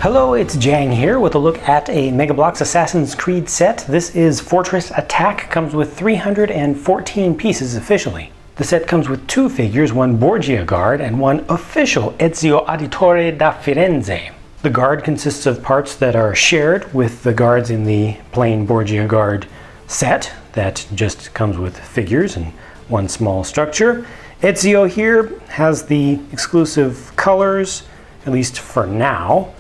Hello, it's Jang here with a look at a Mega Bloks Assassin's Creed set. This is Fortress Attack, comes with 314 pieces officially. The set comes with two figures, one Borgia guard and one official Ezio Auditore da Firenze. The guard consists of parts that are shared with the guards in the plain Borgia guard set that just comes with figures and one small structure. Ezio here has the exclusive colors, at least for now,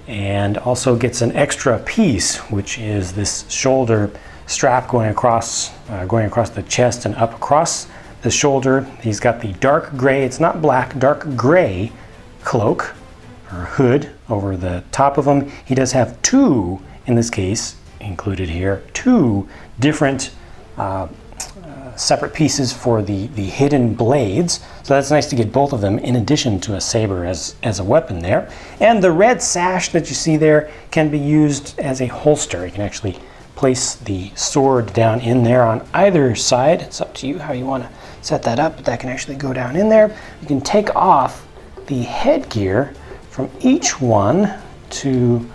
and also gets an extra piece, which is this shoulder strap going across the chest and up across the shoulder. He's got the dark gray, it's not black, dark gray cloak or hood over the top of him. He does have two, in this case, included here, two different separate pieces for the hidden blades. So that's nice to get both of them in addition to a saber as a weapon there. And the red sash that you see there can be used as a holster. You can actually place the sword down in there on either side. It's up to you how you want to set that up, but that can actually go down in there. You can take off the headgear from each one to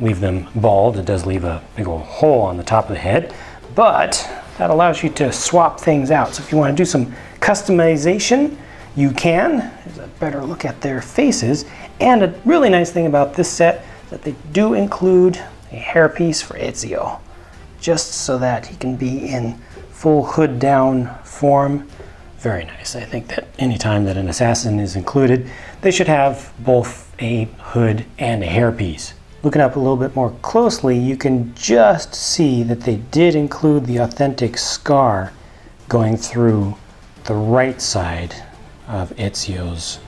leave them bald. It does leave a big old hole on the top of the head, but that allows you to swap things out. So if you want to do some customization, you can. There's a better look at their faces. And a really nice thing about this set is that they do include a hairpiece for Ezio, just so that he can be in full hood down form. Very nice. I think that anytime that an assassin is included, they should have both a hood and a hairpiece. Looking up a little bit more closely, you can just see that they did include the authentic scar going through the right side of Ezio's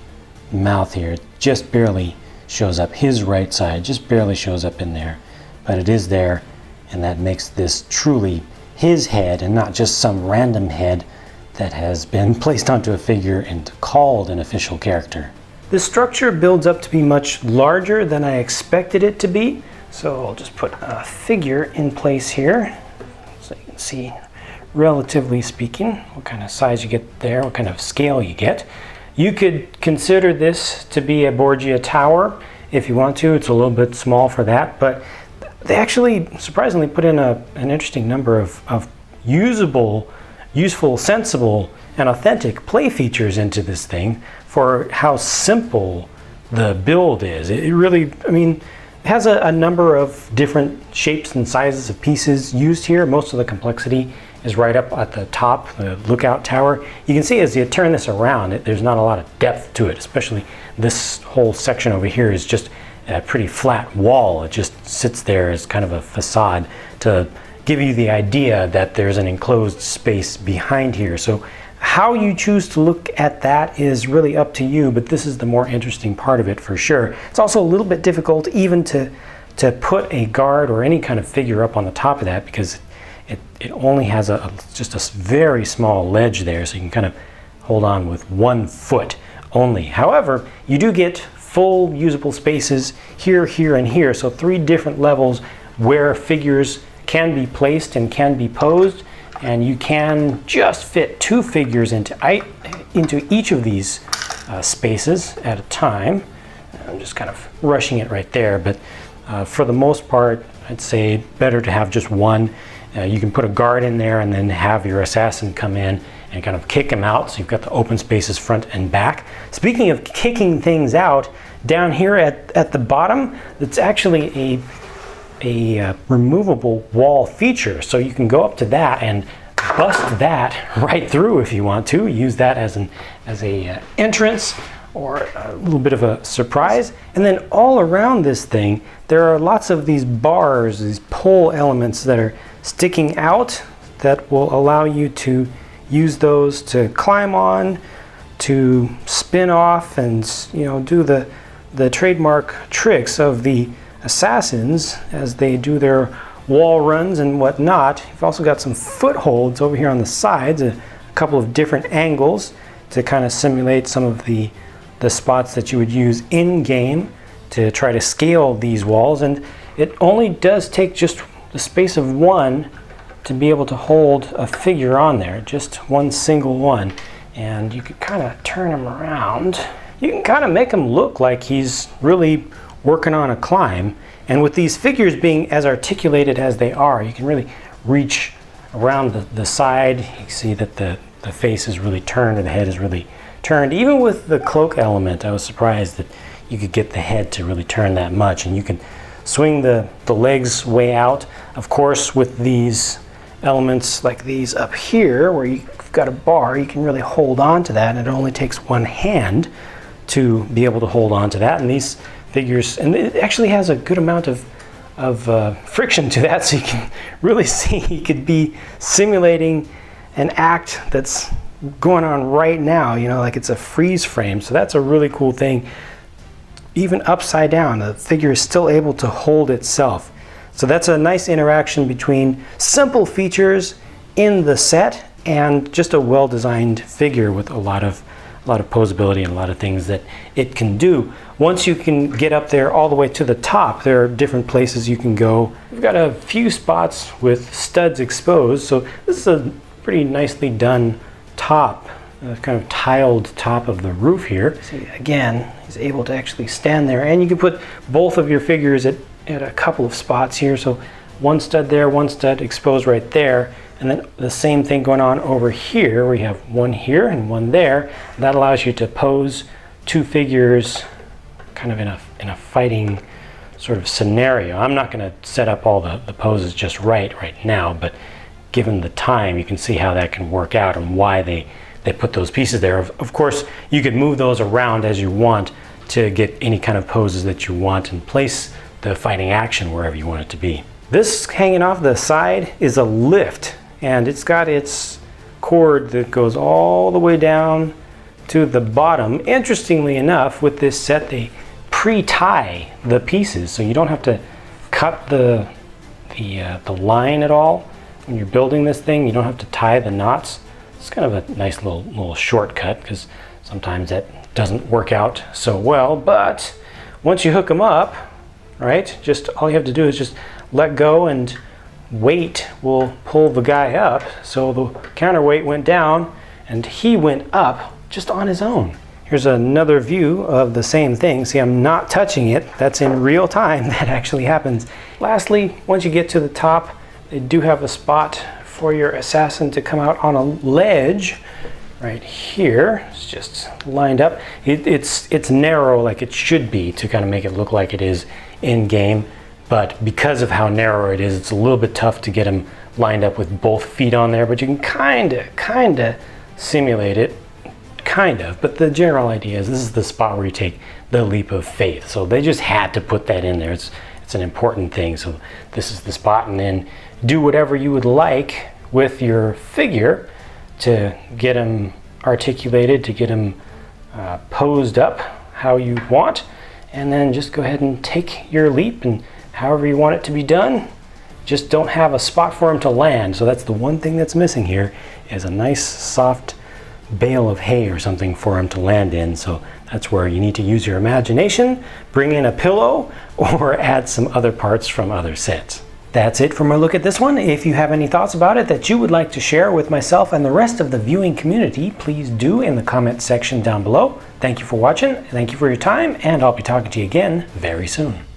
mouth here. It just barely shows up. His right side just barely shows up in there, but it is there, and that makes this truly his head and not just some random head that has been placed onto a figure and called an official character. The structure builds up to be much larger than I expected it to be, so I'll just put a figure in place here so you can see, relatively speaking, what kind of size you get there, what kind of scale you get. You could consider this to be a Borgia tower if you want to. It's a little bit small for that, but they actually surprisingly put in an interesting number of usable, useful, sensible, and authentic play features into this thing for how simple the build is. It really, I mean, it has a number of different shapes and sizes of pieces used here. Most of the complexity is right up at the top, the lookout tower. You can see as you turn this around, there's not a lot of depth to it, especially this whole section over here is just a pretty flat wall. It just sits there as kind of a facade to give you the idea that there's an enclosed space behind here. So how you choose to look at that is really up to you, but this is the more interesting part of it for sure. It's also a little bit difficult even to put a guard or any kind of figure up on the top of that, because it only has just a very small ledge there, so you can kind of hold on with 1 foot only. However, you do get full usable spaces here, here, and here, so 3 different levels where figures can be placed and can be posed, and you can just fit 2 figures into each of these spaces at a time. I'm just kind of rushing it right there, but for the most part, I'd say better to have just one. You can put a guard in there and then have your assassin come in and kind of kick him out, so you've got the open spaces front and back. Speaking of kicking things out, down here at the bottom, it's actually a removable wall feature, so you can go up to that and bust that right through if you want to. Use that as a entrance or a little bit of a surprise. And then all around this thing, there are lots of these bars, these pole elements that are sticking out that will allow you to use those to climb on, to spin off, and do the trademark tricks of the assassins as they do their wall runs and whatnot. You've also got some footholds over here on the sides, a couple of different angles to kind of simulate some of the spots that you would use in game to try to scale these walls. And it only does take just the space of 1 to be able to hold a figure on there, just one single one. And you could kind of turn him around. You can kind of make him look like he's really working on a climb. And with these figures being as articulated as they are, you can really reach around the side. You see that the face is really turned, or the head is really turned. Even with the cloak element, I was surprised that you could get the head to really turn that much. And you can swing the legs way out. Of course, with these elements like these up here, where you've got a bar, you can really hold on to that, and it only takes one hand to be able to hold on to that. And these figures, and it actually has a good amount of friction to that, so you can really see you could be simulating an act that's going on right now, you know, like it's a freeze frame. So that's a really cool thing. Even upside down, the figure is still able to hold itself. So that's a nice interaction between simple features in the set and just a well-designed figure with a lot of posability and a lot of things that it can do. Once you can get up there all the way to the top, there are different places you can go. We've got a few spots with studs exposed, so this is a pretty nicely done top, kind of tiled top of the roof here. See, again, he's able to actually stand there, and you can put both of your figures at a couple of spots here. So one stud there, one stud exposed right there, and then the same thing going on over here, where you have one here and one there. That allows you to pose two figures kind of in a fighting sort of scenario. I'm not going to set up all the poses just right now, but given the time, you can see how that can work out and why they put those pieces there. Of course, you could move those around as you want to get any kind of poses that you want and place the fighting action wherever you want it to be. This hanging off the side is a lift, and it's got its cord that goes all the way down to the bottom. Interestingly enough, with this set, they pre-tie the pieces, so you don't have to cut the line at all when you're building this thing. You don't have to tie the knots. It's kind of a nice little shortcut, because sometimes that doesn't work out so well. But once you hook them up, right, just all you have to do is just let go, and weight will pull the guy up. So the counterweight went down and he went up just on his own. Here's another view of the same thing. See, I'm not touching it. That's in real time. That actually happens. Lastly, once you get to the top, they do have a spot for your assassin to come out on a ledge right here. It's just lined up. It's narrow like it should be to kind of make it look like it is in game, but because of how narrow it is, it's a little bit tough to get him lined up with both feet on there. But you can kind of simulate it, but the general idea is this is the spot where you take the leap of faith. So they just had to put that in there. It's an important thing. So this is the spot, and then do whatever you would like with your figure to get him articulated, to get him posed up how you want, and then just go ahead and take your leap, and however you want it to be done. Just don't have a spot for him to land. So that's the one thing that's missing here, is a nice soft bale of hay or something for him to land in. So that's where you need to use your imagination, bring in a pillow, or add some other parts from other sets. That's it for my look at this one. If you have any thoughts about it that you would like to share with myself and the rest of the viewing community, please do in the comment section down below. Thank you for watching, thank you for your time, and I'll be talking to you again very soon.